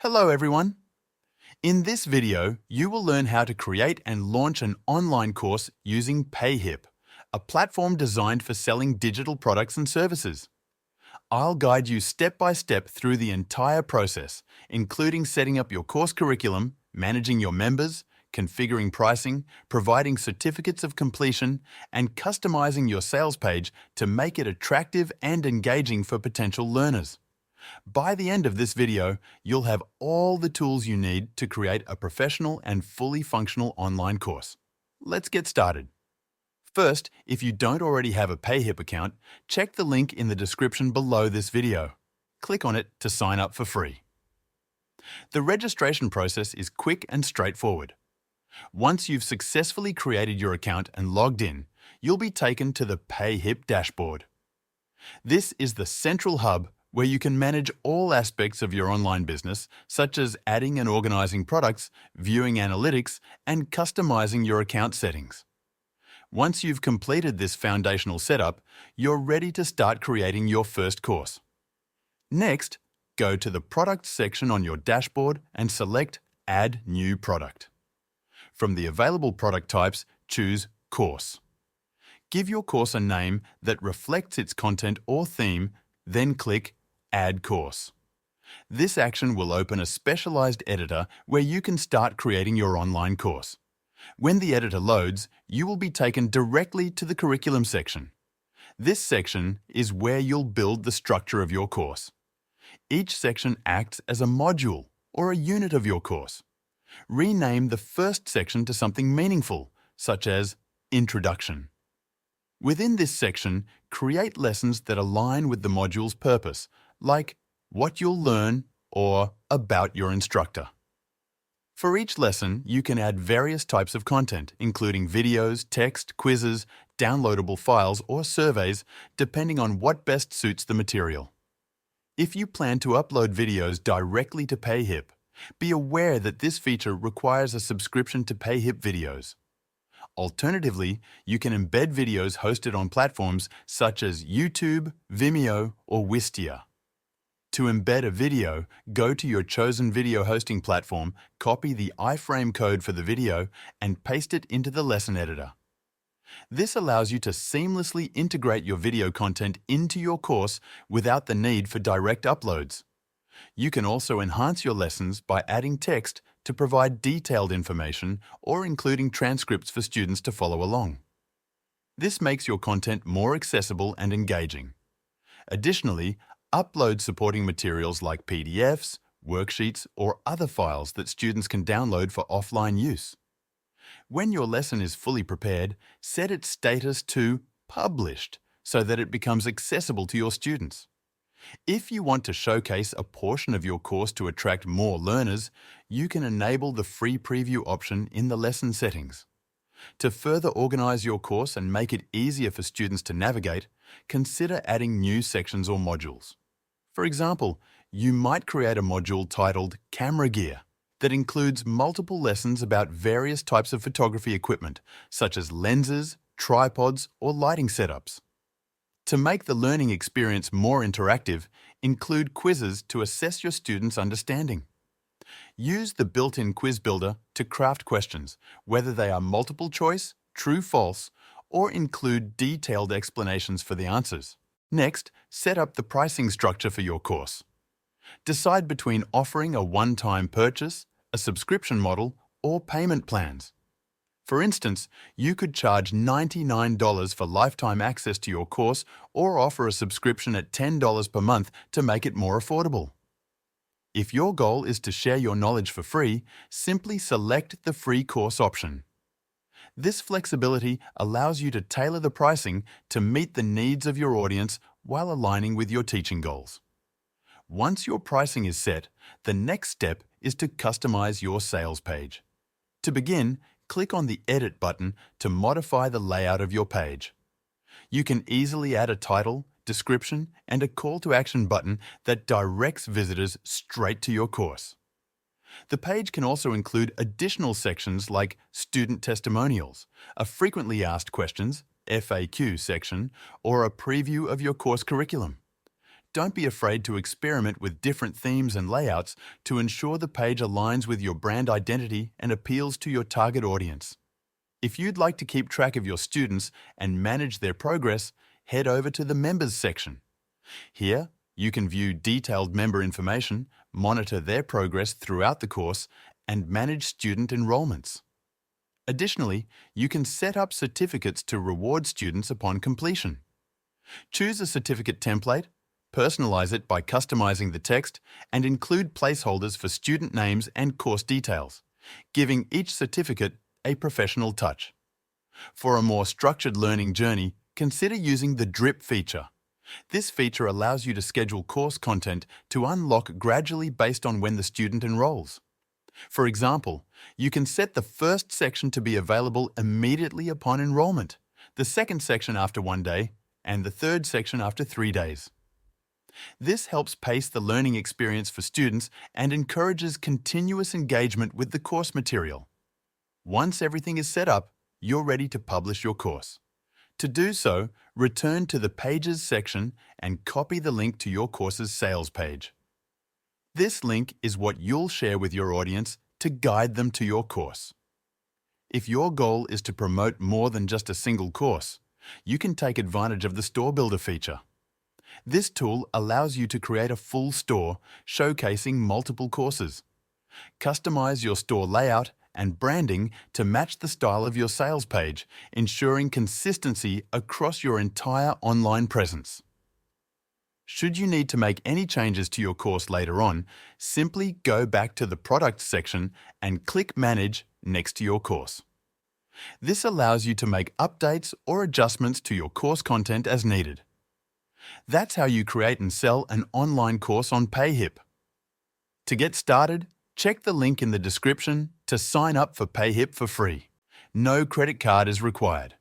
Hello everyone! In this video, you will learn how to create and launch an online course using Payhip, a platform designed for selling digital products and services. I'll guide you step by step through the entire process, including setting up your course curriculum, managing your members, configuring pricing, providing certificates of completion, and customizing your sales page to make it attractive and engaging for potential learners. By the end of this video, you'll have all the tools you need to create a professional and fully functional online course. Let's get started. First, if you don't already have a Payhip account, check the link in the description below this video. Click on it to sign up for free. The registration process is quick and straightforward. Once you've successfully created your account and logged in, you'll be taken to the Payhip dashboard. This is the central hub where you can manage all aspects of your online business, such as adding and organizing products, viewing analytics, and customizing your account settings. Once you've completed this foundational setup, you're ready to start creating your first course. Next, go to the Products section on your dashboard and select Add New Product. From the available product types, choose Course. Give your course a name that reflects its content or theme, then click Add Course. This action will open a specialized editor where you can start creating your online course. When the editor loads, you will be taken directly to the Curriculum section. This section is where you'll build the structure of your course. Each section acts as a module or a unit of your course. Rename the first section to something meaningful, such as Introduction. Within this section, create lessons that align with the module's purpose, like What You'll Learn or About Your Instructor. For each lesson, you can add various types of content, including videos, text, quizzes, downloadable files, or surveys, depending on what best suits the material. If you plan to upload videos directly to Payhip, be aware that this feature requires a subscription to Payhip videos. Alternatively, you can embed videos hosted on platforms such as YouTube, Vimeo, or Wistia. To embed a video, go to your chosen video hosting platform, copy the iframe code for the video, and paste it into the lesson editor. This allows you to seamlessly integrate your video content into your course without the need for direct uploads. You can also enhance your lessons by adding text to provide detailed information or including transcripts for students to follow along. This makes your content more accessible and engaging. Additionally, upload supporting materials like PDFs, worksheets, or other files that students can download for offline use. When your lesson is fully prepared, set its status to Published so that it becomes accessible to your students. If you want to showcase a portion of your course to attract more learners, you can enable the free preview option in the lesson settings. To further organize your course and make it easier for students to navigate, consider adding new sections or modules. For example, you might create a module titled Camera Gear that includes multiple lessons about various types of photography equipment, such as lenses, tripods, or lighting setups. To make the learning experience more interactive, include quizzes to assess your students' understanding. Use the built-in quiz builder to craft questions, whether they are multiple choice, true, false, or include detailed explanations for the answers. Next, set up the pricing structure for your course. Decide between offering a one-time purchase, a subscription model, or payment plans. For instance, you could charge $99 for lifetime access to your course or offer a subscription at $10 per month to make it more affordable. If your goal is to share your knowledge for free, simply select the free course option. This flexibility allows you to tailor the pricing to meet the needs of your audience while aligning with your teaching goals. Once your pricing is set, the next step is to customize your sales page. To begin, click on the Edit button to modify the layout of your page. You can easily add a title, description, and a call to action button that directs visitors straight to your course. The page can also include additional sections like student testimonials, a frequently asked questions (FAQ) section, or a preview of your course curriculum. Don't be afraid to experiment with different themes and layouts to ensure the page aligns with your brand identity and appeals to your target audience. If you'd like to keep track of your students and manage their progress, head over to the Members section. Here, you can view detailed member information, monitor their progress throughout the course, and manage student enrollments. Additionally, you can set up certificates to reward students upon completion. Choose a certificate template, personalize it by customizing the text, and include placeholders for student names and course details, giving each certificate a professional touch. For a more structured learning journey, consider using the Drip feature. This feature allows you to schedule course content to unlock gradually based on when the student enrolls. For example, you can set the first section to be available immediately upon enrollment, the second section after 1 day, and the third section after 3 days. This helps pace the learning experience for students and encourages continuous engagement with the course material. Once everything is set up, you're ready to publish your course. To do so, return to the Pages section and copy the link to your course's sales page. This link is what you'll share with your audience to guide them to your course. If your goal is to promote more than just a single course, you can take advantage of the Store Builder feature. This tool allows you to create a full store showcasing multiple courses. Customize your store layout and branding to match the style of your sales page, ensuring consistency across your entire online presence. Should you need to make any changes to your course later on, simply go back to the Products section and click Manage next to your course. This allows you to make updates or adjustments to your course content as needed. That's how you create and sell an online course on Payhip. To get started, check the link in the description to sign up for Payhip for free. No credit card is required.